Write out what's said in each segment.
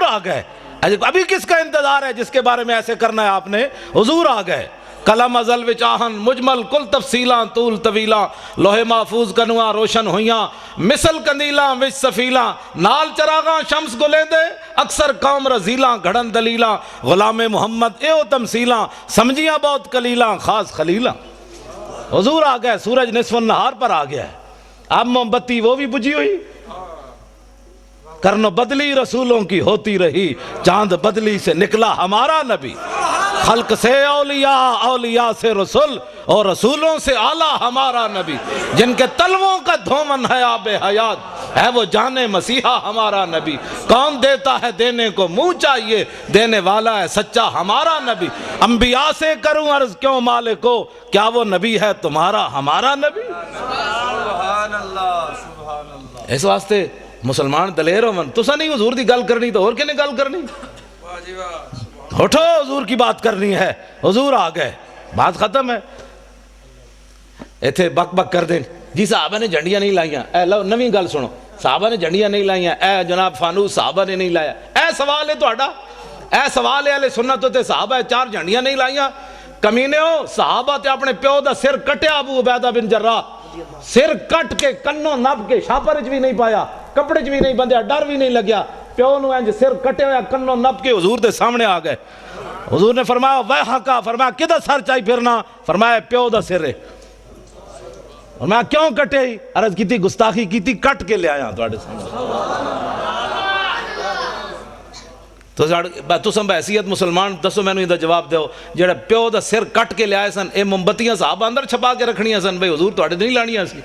آ گئے. ابھی کس کا انتظار ہے جس کے بارے میں ایسے کرنا ہے آپ نے؟ حضور آ گئے. کلم ازل وچ آہن مجمل کل تفصیلاں طول طویلاں لوہے محفوظ کنواں روشن ہویاں مثل کندیلاں وچ سفیلاں نال چراغاں شمس گلیندے اکثر قوم رزیلاں گھڑن دلیلاں غلام محمد ایو تمثیلاں سمجھیاں بہت کلیلاں خاص خلیلاں. حضور آ گئے. سورج نصف النہار پر آ گیا ہے. اب موم بتی وہ بھی بجھی ہوئی. کرنو بدلی رسولوں کی ہوتی رہی چاند بدلی سے نکلا ہمارا نبی. خلق سے اولیاء اولیاء سے رسول اور رسولوں سے اعلیٰ ہمارا نبی. جن کے تلووں کا دھومن ہے آب حیات ہے وہ جانے مسیحا ہمارا نبی. کون دیتا ہے دینے کو منہ چاہیے دینے والا ہے سچا ہمارا نبی. انبیاء سے کروں عرض کیوں مالکو کیا وہ نبی ہے تمہارا ہمارا نبی. سبحان اللہ سبحان اللہ. اس واسطے مسلمان دلیر ہون. تسا نہیں حضور دی گل کرنی تو اور کنے گل کرنی؟ واہ جی واہ. اٹھو حضور کی بات کرنی ہے. حضور آ گئے. بات ختم ہے. ایتھے بک بک کر دیں جی صحابہ نے جھنڈیاں نہیں لائیاں. اے لو نویں گل سنو. صحابہ نے جھنڈیاں نہیں لائیاں. اے جناب فانوس صحابہ نے نہیں لایا. اے سوال ہے تہاڈا. اے سوال ہے اہل سنت تے صحابہ 4 جھنڈیاں نہیں لائیاں. کمینے ہو صحابہ تے اپنے پیو دا سر کٹیا ابو عبیدہ بن جراح. سر کٹ کے کنوں نب کے شاپر چ بھی نہیں پایا کپڑے چ بھی نہیں بندھیا ڈر بھی نہیں لگیا. پیو نو انج سر کٹے ہویا کنوں نب کے حضور دے سامنے آ گئے. حضور نے فرمایا ویحکا. فرمایا کدھر سر چاہی پھرنا؟ فرمایا پیو دا سر ہے. فرمایا کیوں کٹے؟ عرض کیتی گستاخی کیتی کٹ کے لے آیا تواڈے سامنے. تو سم بحیثیت مسلمان دسو مینوں دا جواب دیو جڑا پیو دا سر کٹ کے لے آئے سن اے موم بتیاں صحابہ اندر چھپا کے رکھنیاں سن بھئی حضور تواڈے نہیں لانیاں سی.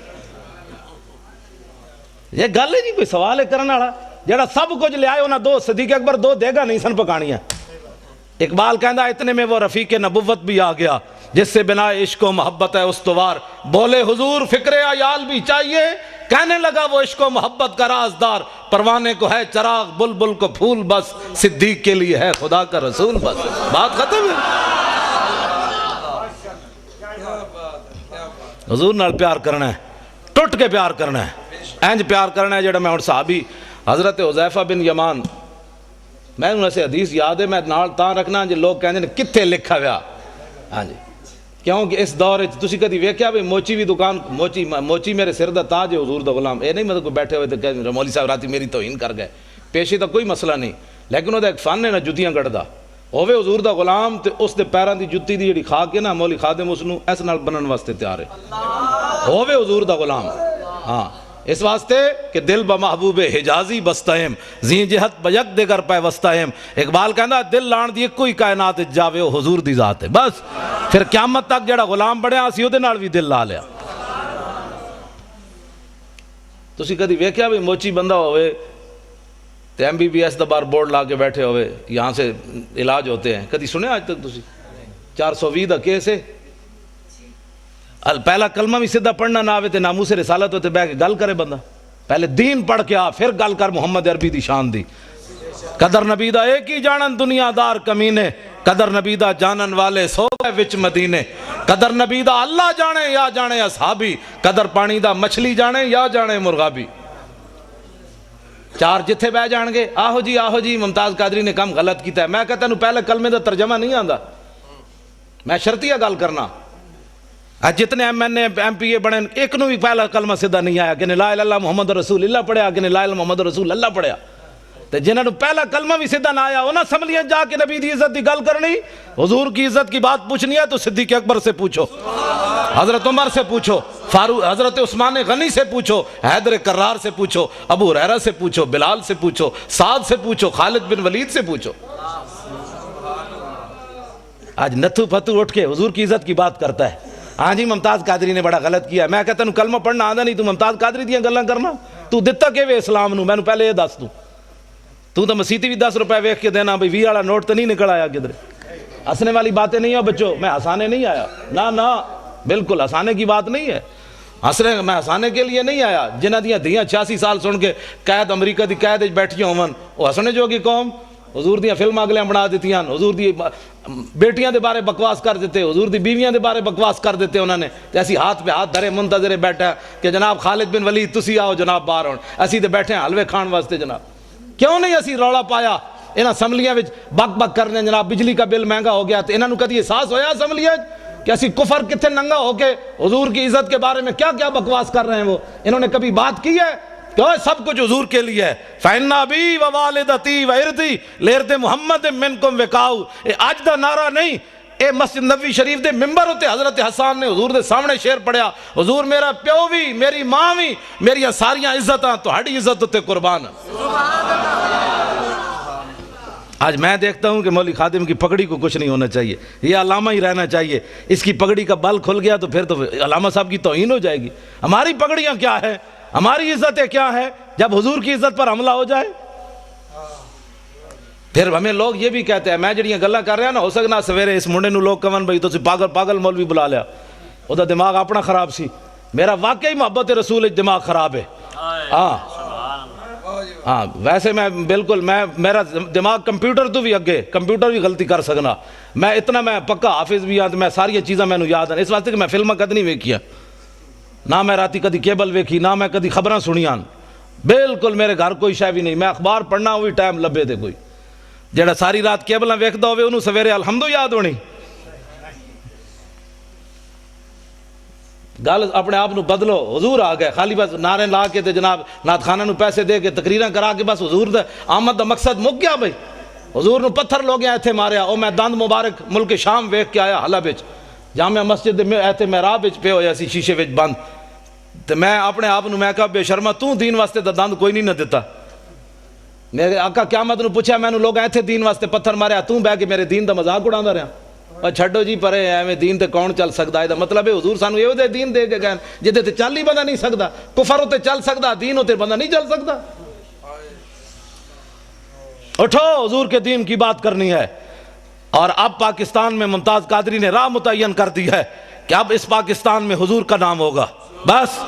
یہ گل ہے جی کوئی سوال ہے کرنے والا. جڑا سب کچھ لے آئے انہاں 2 صدیق اکبر 2 دیگا نہیں سن پکانیاں. اقبال کہندا اتنے میں وہ رفیق نبوت بھی آ گیا جس سے بنا عشق و محبت ہے استوار. بولے حضور فکر عیال بھی چاہیے کہنے لگا وہ عشق و محبت کا رازدار. پروانے کو ہے چراغ بلبل کو پھول بس صدیق کے لیے ہے خدا کا رسول بس. بات ختم ہے. حضور نال پیار کرنا ہے ٹوٹ کے پیار کرنا ہے. اینج پیار کرنا ہے جڑا میں ہن صحابی حضرت حذیفہ بن یمان میں انہوں سے حدیث یاد ہے میں نال تاں رکھنا جی لوگ کہندے نے کتھے لکھا ہوا. ہاں جی کیونکہ اس دور تسی کدی ویکھیا بھی موچی بھی دکان موچی میرے سر دا تاج ہے حضور دا غلام. اے نہیں مطلب کوئی بیٹھے ہوئے تو کہ مولوی صاحب راتی میری توہین کر گئے. پیشے دا کوئی مسئلہ نہیں لیکن وہ ایک فن ہے نا جتیاں کٹدا ہوے حضور دا غلام تے اس دے پیراں دی جُتی دی جڑی کھا کے نا مولوی خادم اس نو اس نال بنن واسطے تیار ہے. ہوے حضور دا غلام. ہاں اس واسطے کہ دل بمحبوب حجازی بستہم زین جہت بیک دیگر پہ وستہم. اقبال کہندا دل لان دی کوئی کائنات جاوے او حضور دی ذات ہے. بس پھر قیامت تک جڑا غلام بنیا اسی او دے نال بھی دل لا لیا. تسی کدی ویکھیا بھی موچی بندہ ہوئے تے MBBS دا بار بورڈ لا کے بیٹھے ہوئے یہاں سے علاج ہوتے ہیں کدی سنے آج تک تسی 420 دا کیس ہے. پہلا کلمہ بھی سیدھا پڑھنا نہ آوے تے ناموس رسالت ہوتے بہ کے گل کرے بندہ. پہلے دین پڑھ کے آ پھر گل کر محمد عربی دی شان دی. قدر نبی دا ایک ہی جانن دنیا دار کمینے قدر نبی دا جانن والے سو گئے وچ مدینے. قدر نبی دا اللہ جانے یا جانے اصحابی قدر پانی دا مچھلی جانے یا جانے مرغابی. 4 جتھے بہ جان گے آہو جی ممتاز قادری نے کم غلط کیتا ہے. میں کہتا ہوں پہلے کلمے دا ترجمہ نہیں آندا. میں شرطیہ گل کرنا جتنے MNA MPA بنے ایک نو بھی پہلا کلمہ سیدھا نہیں آیا کہ لا الہ الا اللہ محمد رسول اللہ پڑھیا کہ لا الہ الا محمد رسول اللہ پڑھیا. تے جنہاں نو پہلا کلمہ بھی سیدھا نہ آیا انہاں سمجھیے جا کے نبی دی عزت دی گل کرنی حضور کی عزت کی بات پوچھنی ہے تو صدیق اکبر سے پوچھو حضرت عمر سے پوچھو فاروق حضرت عثمان غنی سے پوچھو حیدر کرار سے پوچھو ابو ہریرہ سے پوچھو بلال سے پوچھو سعد سے پوچھو خالد بن ولید سے پوچھو. آج نتھو پھتو اٹھ کے حضور کی عزت کی بات کرتا ہے. ہاں جی ممتاز قادری نے بڑا غلط کیا. میں کہتا ہوں کلمہ پڑھنا آندا نہیں تو ممتاز قادری دیاں گلاں کرنا. تو دتا کہ وے اسلام نو مینوں پہلے یہ دس دوں. تو مسیتی بھی 10 روپے ویکھ کے دینا بھئی 20 والا نوٹ تو نہیں نکل آیا کدھر. ہنسنے والی باتیں نہیں ہیں بچوں. میں ہنسانے نہیں آیا نہ بالکل ہنسانے کی بات نہیں ہے. میں ہنسانے کے لیے نہیں آیا. جنہاں دیاں دھیاں 86 سال سن کے قید امریکہ دی قید وچ بیٹھیاں ہون وہ ہنسنے جو کی قوم حضور دیاں فلماں اگلیاں بنا دیتیاں حضور دی بیٹیاں دے بارے بکواس کر دیتے حضور دی بیویاں دے بارے بکواس کر دیتے انہوں نے. ایسی ہاتھ پہ ہاتھ دھرے منتظرے بیٹھا کہ جناب خالد بن ولید تسی آؤ جناب باہر ہون اسی تے بیٹھے ہیں حلوے کھان واسطے. جناب کیوں نہیں اسی رولا پایا انہاں اسمبلیاں وچ بک بک کرنے جناب بجلی کا بل مہنگا ہو گیا، تو انہاں نو کدی احساس ہویا اسمبلیاں کہ اسی کفر کتنے ننگا ہو کے حضور کی عزت کے بارے میں کیا کیا بکواس کر رہے ہیں؟ وہ انہوں نے کبھی بات کی ہے کہ اوہ سب کچھ حضور کے لیے ہے؟ فَإِنَّ أَبِي وَوَالِدَتِي وَإِرْضِي لِإِرْضِ مُحَمَّدٍ مِّنْكُمْ وِقَاءُ، اے آج دا نعرہ نہیں، اے مسجد نبوی شریف دے ممبر ہوتے حضرت حسان نے حضور دے سامنے شعر پڑھیا، حضور میرا پیو بھی، میری ماں بھی، میری ساریاں عزتاں تہاڈی عزت تے قربان۔ آج میں دیکھتا ہوں کہ مولوی خادم کی پگڑی کو کچھ نہیں ہونا چاہیے، یہ علامہ ہی رہنا چاہیے، اس کی پگڑی کا بل کھل گیا تو پھر تو علامہ صاحب کی توہین ہو جائے گی۔ ہماری پگڑیاں کیا ہے، ہماری عزتیں کیا ہے جب حضور کی عزت پر حملہ ہو جائے؟ پھر ہمیں لوگ یہ بھی کہتے ہیں، میں جڑیاں گلاں کر رہا ہوں نا، ہو سکنا سویرے اس منڈے نو لوگ کہن بھائی تو پاگل مولوی بلا لیا، وہ تو دماغ اپنا خراب سی، میرا واقعی محبت رسول دماغ خراب ہے۔ ہاں ویسے میں بالکل میرا دماغ کمپیوٹر تو بھی اگے، کمپیوٹر بھی غلطی کر سکنا، میں پکا حافظ بھی ہاں، میں ساری چیزاں میں یاد ہیں، اس واسطے کہ میں فلماں کد نہیں ویکھیا، نہ میں راتی کدی کیبل ویکھی، نہ میں کدی خبراں سنیاں، بالکل میرے گھر کوئی شے بھی نہیں، میں اخبار پڑھنا وہی ٹائم لبے تے کوئی جڑا ساری رات کیبلاں ویکھدا ہوے انہوں سویرے الحمدو یاد ہونی۔ گل اپنے آپ نو بدلو، حضور آ گئے، خالی بس نعرے لا کے تے جناب نعت خانہ نو پیسے دے کے تقریراں کرا کے بس حضور دا آمد دا مقصد مک گیا بھائی۔ حضور نو پتھر لوگ ایتھے ماریا، او میں دند مبارک ملک شام ویکھ کے آیا حلب وچ، جامع مسجد دے ایتھے محراب وچ پے ہویا سی شیشے وچ بند، تے میں اپنے آپ نو میں کہا بے شرما تو دین واسطے دا دند کوئی نہیں نہ دیتا، میرے آقا قیامت نو پوچھا میں نو لوگ ایتھے دین واسطے پتھر ماریا، تو بہ کے میرے دین دا مذاق اڑاندا رہیا، اور چھڈو جی پرے ایویں دین تے کون چل سکدا ہے؟ دا مطلب ہے حضور سانو ایو دے دین دے کے گئے جدے تے چل ہی بندہ نہیں سکدا، کفر تے چل سکدا، دین تے بندہ نہیں چل سکدا۔ اٹھو حضور کے دین کی بات کرنی ہے۔ اور اب پاکستان میں ممتاز قادری نے راہ متعین کر دی ہے کہ اب اس پاکستان میں حضور کا نام ہوگا، بس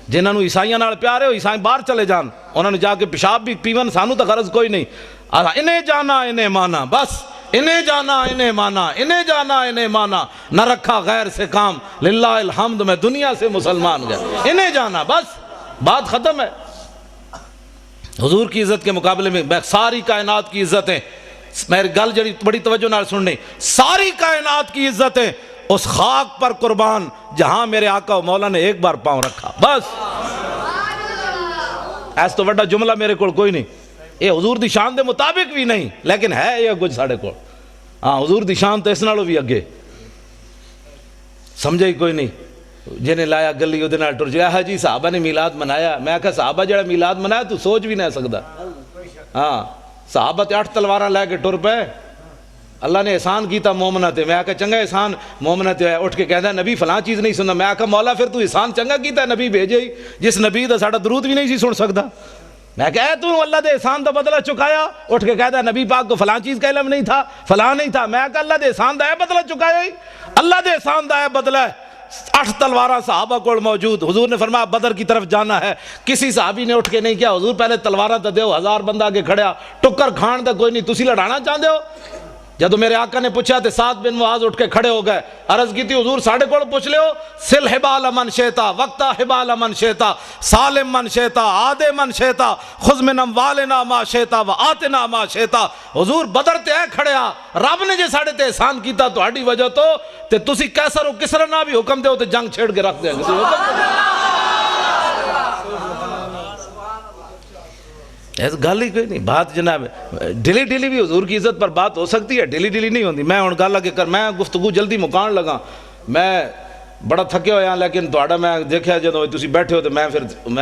جنہاں نو عیسائیاں نال پیار ہے وہ عیسائی باہر چلے جان، انہوں نے جا کے پیشاب بھی پیون، سانو تو غرض کوئی نہیں، انہیں جانا انہیں مانا، بس انہیں جانا انہیں مانا، انہیں جانا انہیں مانا، نہ رکھا غیر سے کام، للہ الحمد میں دنیا سے مسلمان گیا، انہیں جانا، بس بات ختم ہے۔ حضور کی عزت کے مقابلے میں ساری کائنات کی عزتیں، میری گل جڑی بڑی توجہ نال سننی، ساری کائنات کی عزتیں اس خاک پر قربان جہاں میرے آقا و مولا نے ایک بار پاؤں رکھا، بس ایس تو بڑا جملہ میرے کو کوئی نہیں، یہ حضور دی شان دے مطابق بھی نہیں لیکن ہے یہ کچھ ساڑھے کو، ہاں حضور دی شان تو اس نالوں بھی اگے، سمجھے ہی کوئی نہیں۔ جنہیں لایا گلی ادھے نال ٹر جایا، ہاں جی صحابہ نے میلاد منایا، میں کہا صحابہ جڑا میلاد منایا تو سوچ بھی نہیں سکتا، ہاں صحابہ تے 8 تلواراں لے کے ٹر پے، اللہ نے احسان کیتا مومنہ تے، میں کہا چنگا احسان مومنہ تے اٹھ کے کہتا ہے نبی فلاں چیز نہیں سننا، میں کہا مولا پھر تو احسان چنگا کیتا ہے نبی بھیجے ہی، جس نبی دا ساڑا درود بھی نہیں سی سن سکتا، میں کہا تو اللہ دے احسان دا بدلہ چکایا، اٹھ کے کہتا ہے نبی پاک کو فلاں چیز کا علم نہیں تھا، فلاں نہیں تھا، میں کہا اللہ دے احسان دا ہے بدلہ چکایا ہی، اللہ دے احسان دا ہے بدلہ ہے۔ 8 تلواراں صحابہ کو موجود، حضور نے فرمایا بدر کی طرف جانا ہے، کسی صحابی نے اٹھ کے نہیں کیا حضور پہلے تلواراں تے دیو، 1000 بندہ آگے کھڑیا، ٹکر کھان دا کوئی نہیں، تسی لڑانا چاہتے ہو؟ جدو میرے آقا نے پوچھا تے سعد بن معاذ اٹھ کے کھڑے ہو گئے، عرض کی تھی حضور ساڑھے کو پوچھ لے ہو، سل حبال من شیطا وقتا حبال من شیطا سالم من شیطا آدے من شیطا خذ من اموالنا ما شیطا و آتنا ما شیطا، حضور بدر تے ہے کھڑیا، رب نے جے ساڑھے تے احسان کیتا تو ہاڑی وجہ تو تے تسی کیسر و کسر نہ بھی حکم دے ہو تے جنگ چھیڑ کے رکھ دیں گے، ایسا گل ہی کوئی نہیں، بات جناب ڈیلی ڈیلی بھی حضور کی عزت پر بات ہو سکتی ہے، ڈیلی ڈیلی نہیں ہوندی۔ میں ہن گل لگے کر میں گفتگو جلدی مکان لگا، میں بڑا تھکے ہویا لیکن تہاڈا میں دیکھیا جدوں تسی بیٹھے ہو تے میں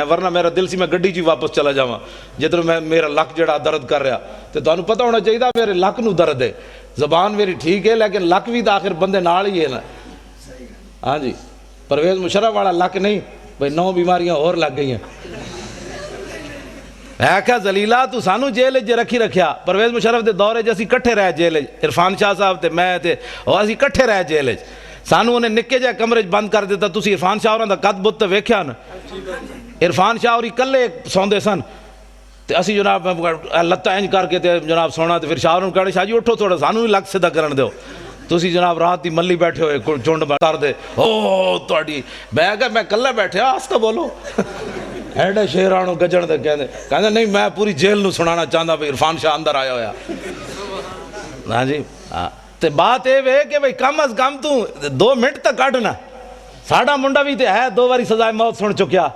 ورنہ میرا دل سی میں گڈی چ واپس چلا جاواں، جدوں میں میرا لک جڑا درد کر رہا تے تانوں پتہ ہونا چاہیے میرے لک نو درد ہے، زبان میری ٹھیک ہے لیکن لک بھی تو آخر بندے نال ہی ہے نا، ہاں جی پرویز مشرف والا لک نہیں بھئی 9 بیماریاں اور لگ گئی ہیں۔ ہے کہ زلیلہ تو سانو جیل جے رکھی رکھیا، پرویز مشرف دے دورے جے اسی کٹھے رہ جیل، عرفان شاہ صاحب تے میں تے اور اسی کٹھے رہ جیل، سانو انہیں نکے جے کمرے بند کر دیتا، تسی عرفان شاہ ہوراں دا قد بت ویکھیا نا، عرفان شاہ ہوری کلے سوندے سن تے اسی جناب لتاں انج کر کے تے جناب سونا تے پھر شاہ ہوراں کہنے شاہ جی اٹھو تھوڑا سانو بھی لگ سیدھا کرن دیو، تسی جناب رات دی ملی بیٹھے ہوئے چونڈ کر دے او تہاڈی، میں کہا میں کلے بیٹھے آستہ بولو ایڈے شیرانو گجن دے کہندے نہیں میں پوری جیل نو سنانا چاہتا بھئی عرفان شاہ اندر آیا ہویا. ہاں جی تے بات اے وے کہ بھئی کم از کم تو 2 منٹ تک کڈنا. ساڈا منڈا بھی تے ہے 2 باری سزائے موت سن چکیا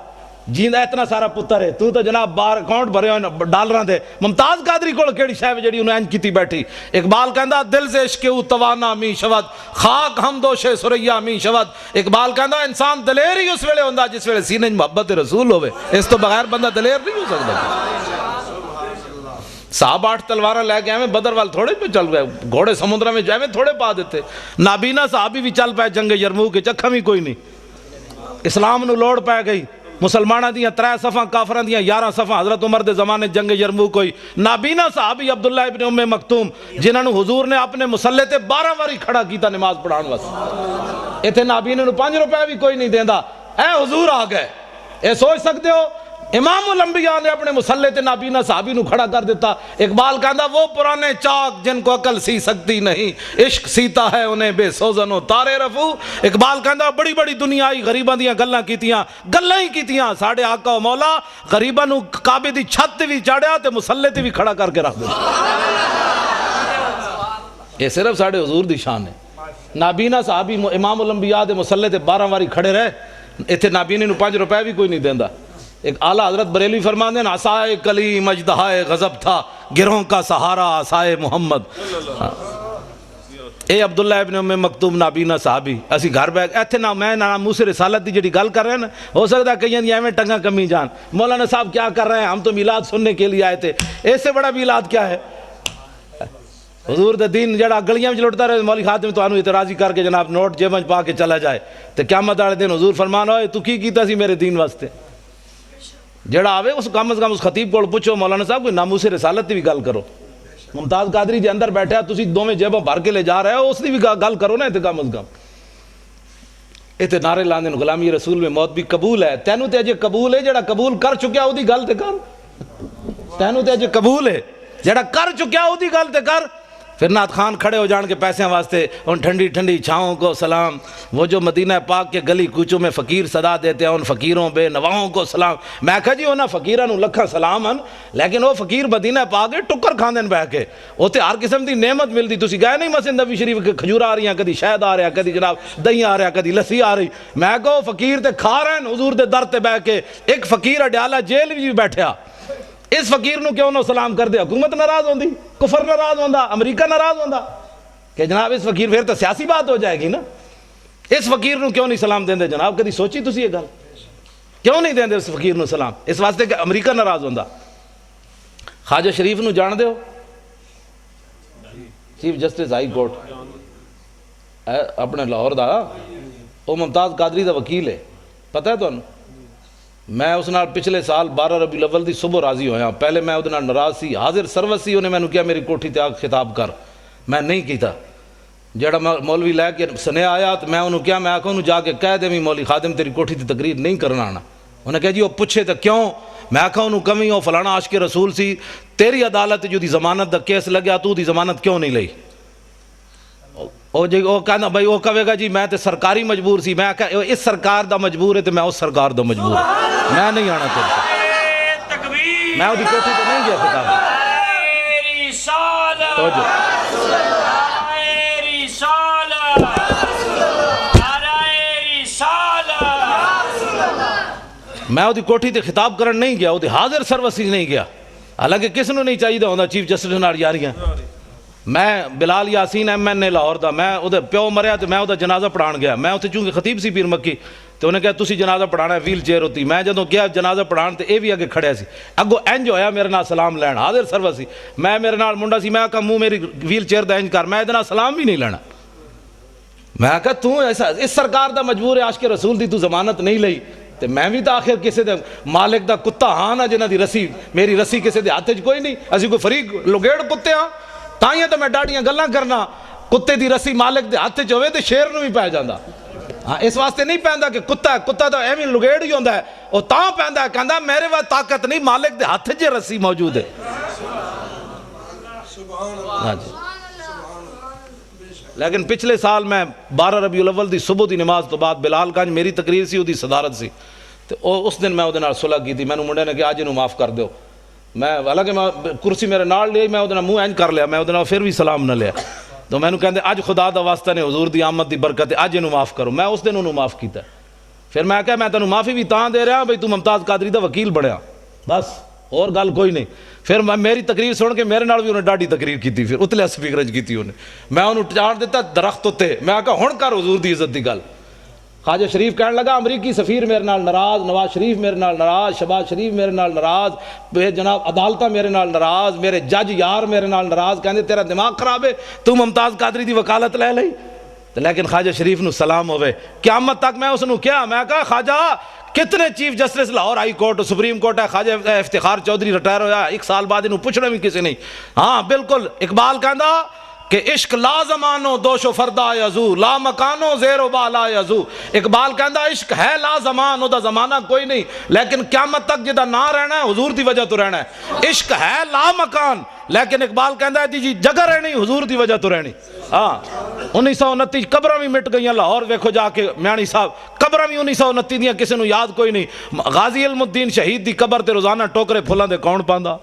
جیندا اتنا سارا پتر ہے. تو جناب بار اکاؤنٹ بھرے ہوئے ڈالراں دے. ممتاز قادری کول کیڑی شے جڑی انہاں انج کیتی بیٹھی. اقبال کہندا دل سے عشق او توانا می شود خاک ہم دوش سریا می شود. اقبال کہندا انسان دلیر ہی اس ویلے ہوندا جس ویلے سینے وچ محبت رسول ہوے. اس تو بغیر بندہ دلیر نہیں ہو سکدا. صاحب 8 تلواراں لے کے ایویں بدر وال تھوڑے پہ چل گئے. گھوڑے سمندراں وچ ایویں تھوڑے پا دیتے. نابینا صحابی بھی چل پے جنگ یرموک وچ اکھاں وی کوئی نہیں. اسلام نو لوڑ پے گئی. مسلمانہ دیاں 3 صفاں کافراں دیاں 11 صفاں. حضرت عمر دے زمانے جنگ یرموک ہوئی. نابینا صحابی عبداللہ ابن ام مکتوم جنہاں نو حضور نے اپنے مسلح تے 12 واری کھڑا کیتا نماز پڑھان واسطے. ایتھے نابینے نو 5 روپے بھی کوئی نہیں دیندا. اے حضور آ گئے. اے سوچ سکتے ہو امام الانبیاء نے اپنے مسلح تے نابینا صحابی نو کھڑا کر دیتا. اقبال کہندا وہ پرانے چاک جن کو عقل سی سکتی نہیں عشق سیتا ہے انہیں بے سوزن و تارے رفو. اقبال کہندا بڑی بڑی دنیا آئی غریباں دیاں گلاں کیتیاں ہی کیتیاں. ساڈے آقا و مولا غریباں نو کعبے دی چھت تے وی چاڑیا تے مسلح تے وی کھڑا کر کے رکھ دتا. یہ صرف ساڈے حضور دی شان ہے. نابینا صحابی امام الانبیاء دے مسلح تے 12 واری کھڑے رہے. ایتھے نابینے نو 5 روپے بھی کوئی نہیں دیندا. ایک اعلیٰ حضرت بریلوی فرماتے ہیں عصائے کلیم اژدہائے غضب تھا گروہوں کا سہارا عصائے محمد. اے عبداللہ ابن ام مکتوم نابینا صحابی اسی گھر بیٹھ ایتھے نہ میں نہ موسیٰ رسالت دی جڑی گل کر رہے ہیں نا ہو سکتا ہے کہیں دی ایویں ٹنگاں کمی جان. مولانا صاحب کیا کر رہے ہیں؟ ہم تو میلاد سننے کے لیے آئے تھے. اس سے بڑا میلاد کیا ہے؟ حضور دے دین جڑا گلیاں وچ لٹدا رہے مولوی خادم تانوں اعتراضی کر کے جناب نوٹ جیب وچ پا کے چلا جائے تے قیامت والے دن حضور فرمان ہوئے تو کی کیتا سی میرے دین واسطے. جڑا آوے اس کم از کم اس خطیب کو پوچھو مولانا صاحب کوئی ناموس رسالت دی بھی گل کرو. ممتاز قادری جی اندر بیٹھا تسی دوویں جیباں بھر کے لے جا رہے ہو اس دی بھی گل کرو نا. تے کم از کم ایتھے نعرے لاندے نے غلامی رسول میں موت بھی قبول ہے. تینوں تے اجے قبول ہے جڑا قبول کر چکیا او دی گل تے کر. تینوں تے اجے قبول ہے جڑا کر چکیا او دی گل تے کر. پھر نعت خان کھڑے ہو جان کے پیسے واسطے ان ٹھنڈی ٹھنڈی چھاؤں کو سلام. وہ جو مدینہ پاک کے گلی کوچوں میں فقیر صدا دیتے ہیں ان فقیروں بے نواؤں کو سلام. میں کہا جی انہاں فقیراں نوں لکھاں سلام ہیں لیکن وہ فقیر مدینہ پاک کے ٹکر کھاندے بہ کے اوتے ہر قسم دی نعمت ملدی. تسی گئے نہیں مسجد نبوی شریف کے کھجور آ رہی ہیں کدی شہد آ رہا کدی جناب دہی آ رہا کدی لسی آ رہی. میں کہو فقیر تے کھا رہے ہیں حضور دے در تے بہ کے. ایک فقیر اڈیالہ جیل بھی بیٹھا اس فقیر نو کیوں نہ سلام کر دے؟ حکومت ناراض ہوندی کفر ناراض ہوندا امریکہ ناراض ہوندا کہ جناب اس فقیر پھر تو سیاسی بات ہو جائے گی نا. اس فقیر نو کیوں نہیں سلام دیندے جناب؟ کدی سوچی تسی یہ گل کیوں نہیں دیندے اس فقیر نو سلام؟ اس واسطے کہ امریکہ ناراض ہوندا. خواجہ شریف نو جان دیو چیف جسٹس ہائی کورٹ اپنے لاہور دا وہ ممتاز قادری دا وکیل ہے. پتہ ہے تانوں میں اس نال پچھلے سال 12 ربیع الاول دی صبح راضی ہویا. پہلے میں وہ ناراض سی حاضر سروس سی. انہیں میں نے کیا میری کوٹھی تے آ خطاب کر. میں نہیں کیتا. جڑا مولوی لے کے سنیا آیا تو میں انہوں کیا میں آکھوں جا کے کہہ دے مولوی خادم تیری کوٹھی تے تقریر نہیں کرنا آنا. انہیں کہا جی وہ پوچھے تو کیوں؟ میں آکھا انہوں کمی وہ فلانا عاشق رسول سی تیری عدالت جو دی ضمانت دا کیس لگیا تو دی ضمانت کیوں نہیں لئی؟ وہ کہنا بھائی وہ کہے گا جی میں تے سرکاری مجبور سی. میں کہا اس سرکار دا مجبور ہے تو میں اس سرکار دا مجبور ہے. میں نہیں آنا تیرے میں وہ دی کوٹھی تو نہیں گیا خطاب. میں وہ دی کوٹھی تے خطاب کرن نہیں گیا. وہ دی حاضر سروسی نہیں گیا. حالانکہ کس نو نہیں چاہیے ہوندہ چیف جسٹس نال یاریاں. میں بلال یاسین ایم این اے لاہور دا میں وہ پیو مریا تو میں وہ جنازہ پڑھان گیا. میں اتنے چونکہ خطیب سی پیر مکی تو انہیں کہا تسی جنازہ پڑھانا ہے ویل چیئر ہوتی. میں جدوں گیا جنازہ پڑھان تو اے بھی آگے کھڑیا سی. اگو انج ہویا میرے نال سلام لین حاضر سرور سی. میں میرے نال منڈا سی. میں کہا منہ میری ویل چیئر دا انج کر. میں ادنا سلام بھی نہیں لینا. میں کہا تو ایسا اس سرکار دا مجبور ہے عاشق رسول دی تو ضمانت نہیں لئی. تو میں بھی تو آخر کسی دے مالک دا کتا ہاں نا جنہ دی رسی میری رسی کسی دے ہاتھ کوئی نہیں. اسی کوئی فریق لگیڑ کتے ہاں تائیں تو میں ڈاڑیاں گلاں کرنا. کتے دی رسی مالک دے ہاتھ ہوئے تو شیر نو بھی پہ جاندہ. ہاں اس واسطے نہیں پہندا کہ کتا ہے. کتا تو ایویں لگیڑ ہی ہوندا ہے. وہ تاں پہندا ہے کہندا میرے واسطے طاقت نہیں مالک دے ہاتھ جے رسی موجود ہے. ہاں جی. لیکن پچھلے سال میں 12 ربیع الاول دی صبح دی نماز تو بعد بلال گنج میری تقریر سی وہ دی صدارت سی تو اس دن میں وہ صلح کی تھی. مینوں منڈے نے کہ اج انہوں معاف کر دیو. میں حالانکہ میں کرسی میرے نال لئی, میں وہ منہ اینج کر لیا, میں وہ پھر بھی سلام نہ لیا. تو مینوں کہندے اج خدا دا واسطہ نے حضور دی آمد دی برکت ہے, اج انہوں معاف کرو. میں اس دن انہوں معاف کیتا. پھر میں کہا میں تینوں معافی بھی تاں دے رہا بھئی تو ممتاز قادری دا وکیل بنیا, بس اور گل کوئی نہیں. پھر میری تقریر سن کے میرے نال بھی انہیں ڈاڈی تقریر کی, پھر اتلے سپیکر کی انہیں. میں انہوں چاڑ دیتا درخت تے, میں کہا ہن کر حضور دی عزت دی گل. خواجہ شریف کہنے لگا امریکی سفیر میرے نال ناراض, نواز شریف میرے نال ناراض, شہباز شریف میرے نال ناراض, جناب عدالتہ میرے نال ناراض, میرے جج یار میرے نال ناراض, کہندے تیرا دماغ خراب ہے, تو ممتاز قادری دی وکالت لے لئی. لیکن خواجہ شریف نو سلام ہوئے. قیامت تک میں اس نو کیا, میں کہا خواجہ کتنے chief justice Lahore high court supreme court ہے, خواجہ افتخار چودھری ریٹائر ہویا, ایک سال بعد انہوں پوچھنا بھی کسی نہیں. ہاں بالکل اقبال کہندا کہ عشق لا زمانو دوش و فردا یزو, لا مکانو زیر و بالا یزو. اقبال کہندا عشق ہے لا زمان, او دا زمانہ کوئی نہیں, لیکن قیامت تک جدا نہ رہنا ہے حضور دی وجہ تو رہنا ہے. عشق ہے لا مکان, لیکن اقبال کہندا ہے جی جگہ رہنی حضور دی وجہ تو رہنی. ہاں 1929 قبراں بھی مٹ گئیاں لاہور, ویکھو جا کے میانی صاحب قبراں بھی 1929 دیاں کسی نو یاد کوئی نہیں. غازی علم الدین شہید دی قبر تے روزانہ ٹوکرے پھلاں دے کون پاندا,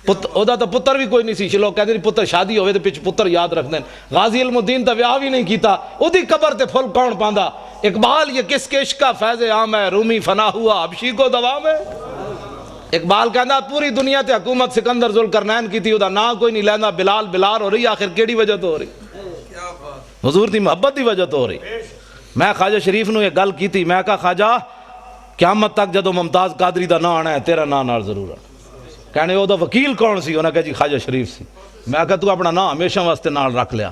اودا تو پتر بھی کوئی نہیں سی. لوگ کہتے ہیں پتر شادی ہوئے تو پچھ پتر یاد رکھ دیں. غازی علم الدین تو ویاہ بھی نہیں کیتا, او دی قبر تے پھل کون پاندا. اقبال یہ کس کے عشق کا فیض عام ہے, رومی فنا ہوا حبشی کو دوام ہے. اقبال کہندا پوری دنیا تے حکومت سکندر ذوالقرنین کی تھی, اودا نا کوئی نہیں لیندا, بلال بلال ہو رہی, آخر کیڑی وجہ تو ہو رہی, حضور دی محبت دی وجہ تو ہو رہی. میں خواجہ شریف نو یہ گل کی تھی, میں کہا خواجہ قیامت تک جدو ممتاز قادری دا نا آنا ہے تیرا نا نال ضرور آنا. کہنے وہ دا وکیل کون سی, انہوں نے کہا جی خواجہ شریف سی. میں کہا تو اپنا نا ہمیشہ واسطے نال رکھ لیا.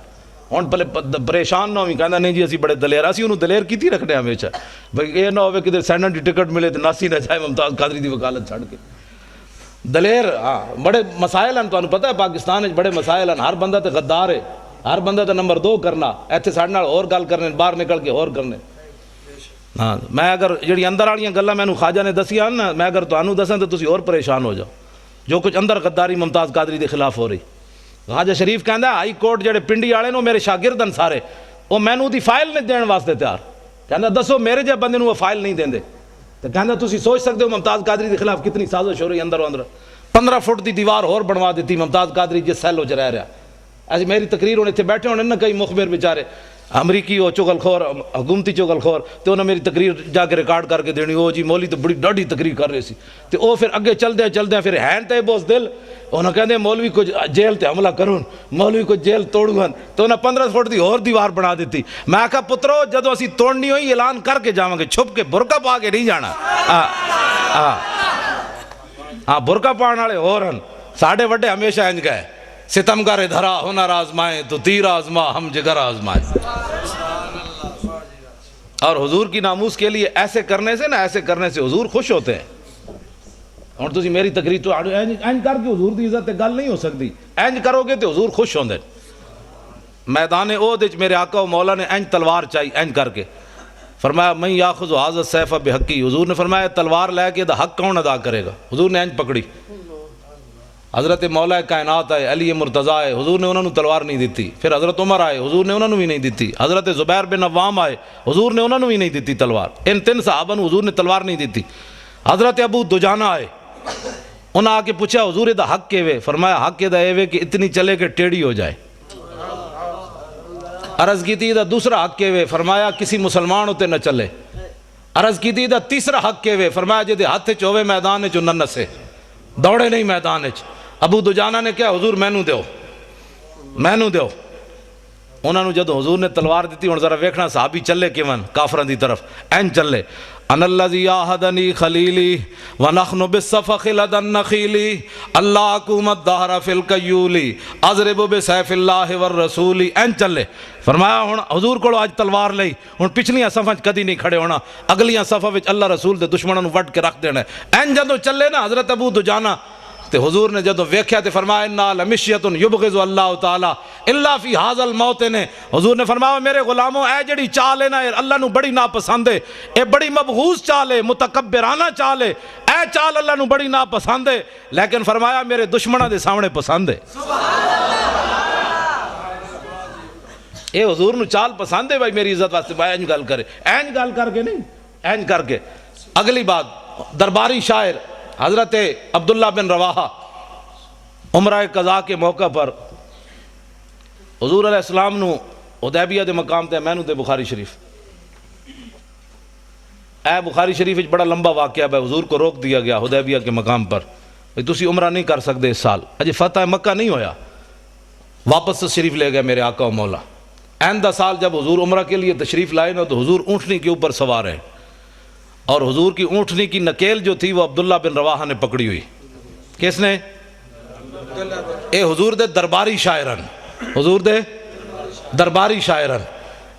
ہن پہلے پریشان نہ ہوئی, کہنا نہیں جی اسی بڑے دلیر, اسی انہوں دلیر کی تھی رکھنے ہمیشہ, بھئی یہ نہ ہوئے کہ سینٹ دی ٹکٹ ملے تو ناسی نہ جائے ممتاز قادری دی وکالت چھڑ کے. دلیر ہاں بڑے مسائل ہیں, تمہیں پتہ ہے پاکستان بڑے مسائل ہیں. ہر بندہ تے غدار ہے, ہر بندہ تے نمبر 2 کرنا, ایتھے ساڈے نال اور گل کرنے, باہر نکل کے اور کرنے. ہاں میں اگر جڑی اندر والیاں گلاں مینوں خواجہ نے دسیاں نا, میں اگر تانوں دساں تو تسی اور پریشان ہو جاؤ. جو کچھ اندر غداری ممتاز قادری دے خلاف ہو رہی. خواجہ شریف کہندا ہائی کورٹ جڑے پنڈی والے نو میرے شاگرد ہیں سارے, وہ مینوں دی فائل نہیں دین واسطے تیار. کہندا دسو میرے جے بندے نو وہ فائل نہیں دیندے. تو کہندا تسی سوچ سکتے ہو ممتاز قادری دے خلاف کتنی سازش ہو رہی اندر و اندر. 15 فٹ دی دیوار اور بنوا دیتی ممتاز قادری جس سیل وچ رہ رہا. ایسی میری تقریر ہونے تھے بیٹھے ہونے نہ کئی مخبر بیچارے امریکی ہو چغل خور, حکومتی چغل خور, تو انہوں نے میری تقریر جا کے ریکارڈ کر کے دینی, وہ جی مولی تو بڑی ڈاڈی تقریر کر رہے سی. تو وہ پھر اگے چل دیں پھر ہین تے بوس دل, انہوں کہتے ہیں مولوی کو جیل تے حملہ کرون, مولوی کو جیل توڑون, تو انہوں 15 فٹ دی اور دیوار بنا دیتی. میں کہا پترو جدو اسی توڑنی ہوئی اعلان کر کے جاؤں گے, چھپ کے برقع پا کے نہیں جانا. ہاں برقع پاؤن والے اور ہیں, ساڑھے وڈے ہمیشہ انج گئے, ستمگر دھرا ہنر آزمائے تو تیر آزما ہم جگر آزمائے. اور حضور کی ناموس کے لیے ایسے کرنے سے ایسے کرنے سے حضور خوش ہوتے ہیں. اور تسی میری تقریر تو اینج کر کے حضور دی عزت گل نہیں ہو سکتی, اینج کرو گے تو حضور خوش ہوندے. میدان احد وچ میرے آقا و مولا نے اینج تلوار چاہی, اینج کر کے فرمایا من یاخذ ھذا السیف بحقی. حضور نے فرمایا تلوار لے کے دا حق کون ادا کرے گا. حضور نے اینج پکڑی. حضرت مولا کائنات آئے, علی مرتضیٰ آئے, حضور نے انہوں نے تلوار نہیں دیتی. پھر حضرت عمر آئے, حضور نے انہوں نے بھی نہیں دیتی. حضرت زبیر بن عوام آئے, حضور نے انہوں نے بھی نہیں دیتی تلوار. ان 3 صحابہ نے حضور نے تلوار نہیں دیتی. حضرت ابو دجانہ آئے, انہوں نے آ کے پوچھا حضور دا حق کے وے. فرمایا حق دا اے وے کہ اتنی چلے کہ ٹیڑھی ہو جائے. عرض کی تھی دا دوسرا حق کے وے. فرمایا کسی مسلمان ہوتے نہ چلے. عرض کی تھی دا تیسرا حق کے وے. فرمایا جدے ہاتھ چوے میدان چ نہ نسے, دوڑے نہیں میدان چ. ابو دجانہ نے کہا حضور مینوں دیو. انہوں نے جدو حضور نے تلوار دیتی, ہوں ذرا ویکھنا صحابی چلے کیون کافران دی طرف, این چلے. ان الذی آہدنی خلیلی ونحن بالصفخ لدى النخیل اللہ حکومت دہر فی القیولی اضرب بسیف اللہ والرسول. این چلے. فرمایا ہوں حضور کو آج تلوار لئی, ہوں پچھلیاں صفحہ کدی نہیں کھڑے ہونا, اگلیاں صفحہ وچ اللہ رسول دے دشمنوں وٹ کے رکھ دینا. این جدو چلے نا حضرت ابو دجانہ, تے حضور نے جدو ویکھیا تے فرمایا انا لمشیۃ یبغض اللہ تعالی الا فی ھذا الموطن. حضور نے فرمایا میرے غلاموں اے جڑی چال ہے نا اللہ نو بڑی ناپسند ہے, اے بڑی مبغوض چال ہے, متکبرانہ چال ہے, اے چال اللہ نو بڑی ناپسند ہے, لیکن فرمایا میرے دشمناں دے سامنے پسند ہے. یہ حضور نو چال پسند ہے بھائی میری عزت واسطے بھائی اینج گل کرے، اینج گل کر کے نہیں، اینج کر کے۔ اگلی بات، درباری شاعر حضرت عبداللہ بن رواحہ عمرہ قضاء کے موقع پر حضور علیہ السلام نو حدیبیہ دے مقام تے میں نو تے بخاری شریف، اے بخاری شریف وچ بڑا لمبا واقعہ ہے، حضور کو روک دیا گیا حدیبیہ کے مقام پر، بھئی تسی عمرہ نہیں کر سکتے اس سال، اجے فتح مکہ نہیں ہویا، واپس تشریف لے گئے میرے آقا و مولا۔ آئندہ سال جب حضور عمرہ کے لیے تشریف لائے نا تو حضور اونٹنی کے اوپر سوار ہیں، اور حضور کی اونٹنی کی نکیل جو تھی وہ عبداللہ بن رواحہ نے پکڑی ہوئی۔ کس نے؟ اے حضور دے درباری شاعرن، حضور دے درباری شاعرن،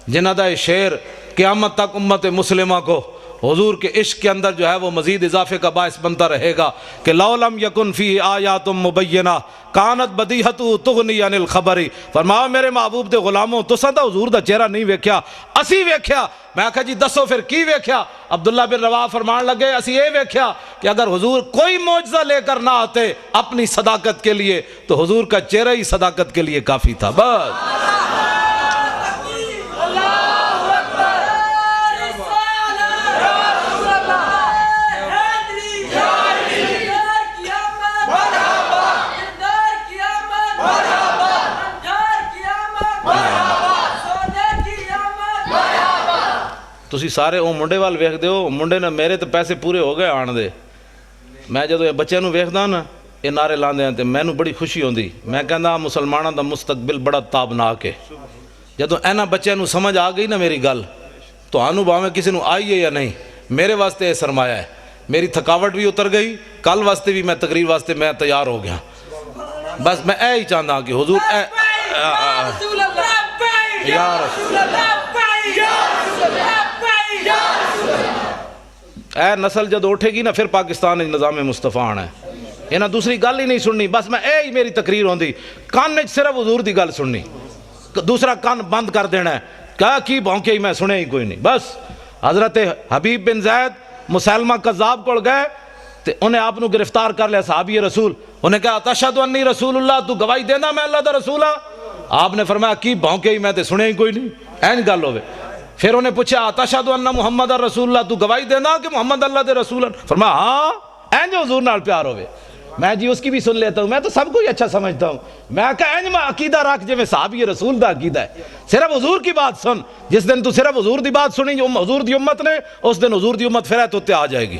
جنہ دا یہ شعر قیامت تک امت مسلمہ کو حضور کے عشق کے اندر جو ہے وہ مزید اضافے کا باعث بنتا رہے گا کہ لو لم یکن فی آیات مبینہ کانت بدیہت تغنی عن الخبر۔ فرمایا میرے محبوب دے غلاموں تو سدا حضور دا چہرہ نہیں ویکھیا، اسی ویکھیا۔ میں کہا جی دسو پھر کی ویکھیا؟ عبداللہ بن رواحہ فرمان لگے اسی یہ ویکھیا کہ اگر حضور کوئی معجزہ لے کر نہ آتے اپنی صداقت کے لیے تو حضور کا چہرہ ہی صداقت کے لیے کافی تھا، بس۔ تسی سارے وہ منڈے وال ویکھ دے ہو، منڈے نے میرے تو پیسے پورے ہو گئے آن دے، میں جدو یہ بچے نو ویکھدا نا یہ نعرے لاندے ہیں تے میں نو بڑی خوشی ہوندی، میں کہندا مسلماناں دا مستقبل بڑا تابناک ہے۔ جدو اینا بچے نو سمجھ آ گئی نا میری گل تو آنو باویں کسی نو آئی ہے یا نہیں، میرے واسطے یہ سرمایہ ہے، میری تھکاوٹ بھی اتر گئی، کل واسطے بھی میں تقریر واسطے میں تیار ہو گیا۔ بس میں اے ہی چاہتا کہ حضور یا رسول اے نسل جد اٹھے گی نا پھر پاکستان نظام مصطفیٰ آنا ہے، انہاں دوسری گل ہی نہیں سننی، بس میں اے ہی میری تقریر ہوندی، کان وچ صرف حضور دی گل سننی، دوسرا کان بند کر دینا ہے، کہا کی بھونکے ہی میں سنے ہی کوئی نہیں۔ بس حضرت حبیب بن زید مسلمہ قذاب کو گئے تے انہیں آپ نو گرفتار کر لیا صحابی رسول، انہیں کہا تشہد انی رسول اللہ، تو گواہی دینا میں اللہ دا رسول ہاں؟ آپ نے فرمایا کی بھونکے ہی میں تے سنے ہی کوئی نہیں، این گل ہوئے۔ پھر انہیں پوچھا تشہد ان محمد رسول اللہ، تو گواہی دینا کہ محمد اللہ دے رسول ہیں؟ فرمایا ہاں، این جو حضور نال پیار ہوئے۔ میں جی اس کی بھی سن لیتا ہوں، میں تو سب کو ہی اچھا سمجھتا ہوں، میں کہا این میں عقیدہ رکھ جو میں صحابی رسول دا عقیدہ ہے، صرف حضور کی بات سن، جس دن تو صرف حضور دی بات سنی جو حضور دی امت نے، اس دن حضور دی امت پھر تو آ جائے گی۔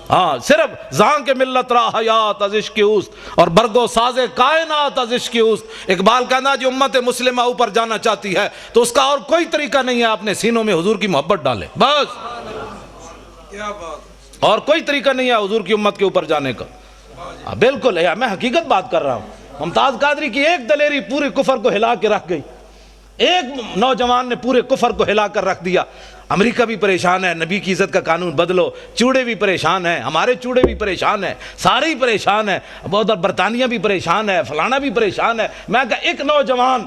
ہاں صرف زان کے ملت را حیات از عشق اوست اور برگو ساز کائنات از عشق اوست۔ اقبال کہنا جو امت مسلمہ اوپر جانا چاہتی ہے تو اس کا اور کوئی طریقہ نہیں ہے اپنے سینوں میں حضور کی محبت ڈالے، بس، کیا بات، اور کوئی طریقہ نہیں ہے حضور کی امت کے اوپر جانے کا۔ بالکل ہے، میں حقیقت بات کر رہا ہوں۔ ممتاز قادری کی ایک دلیری پورے کفر کو ہلا کے رکھ گئی، ایک نوجوان نے پورے کفر کو ہلا کر رکھ دیا۔ امریکہ بھی پریشان ہے، نبی کی عزت کا قانون بدلو، چوڑے بھی پریشان ہیں، ہمارے چوڑے بھی پریشان ہیں، سارے ہی پریشان ہیں، ادھر برطانیہ بھی پریشان ہے، فلانا بھی پریشان ہے۔ میں کہا ایک نوجوان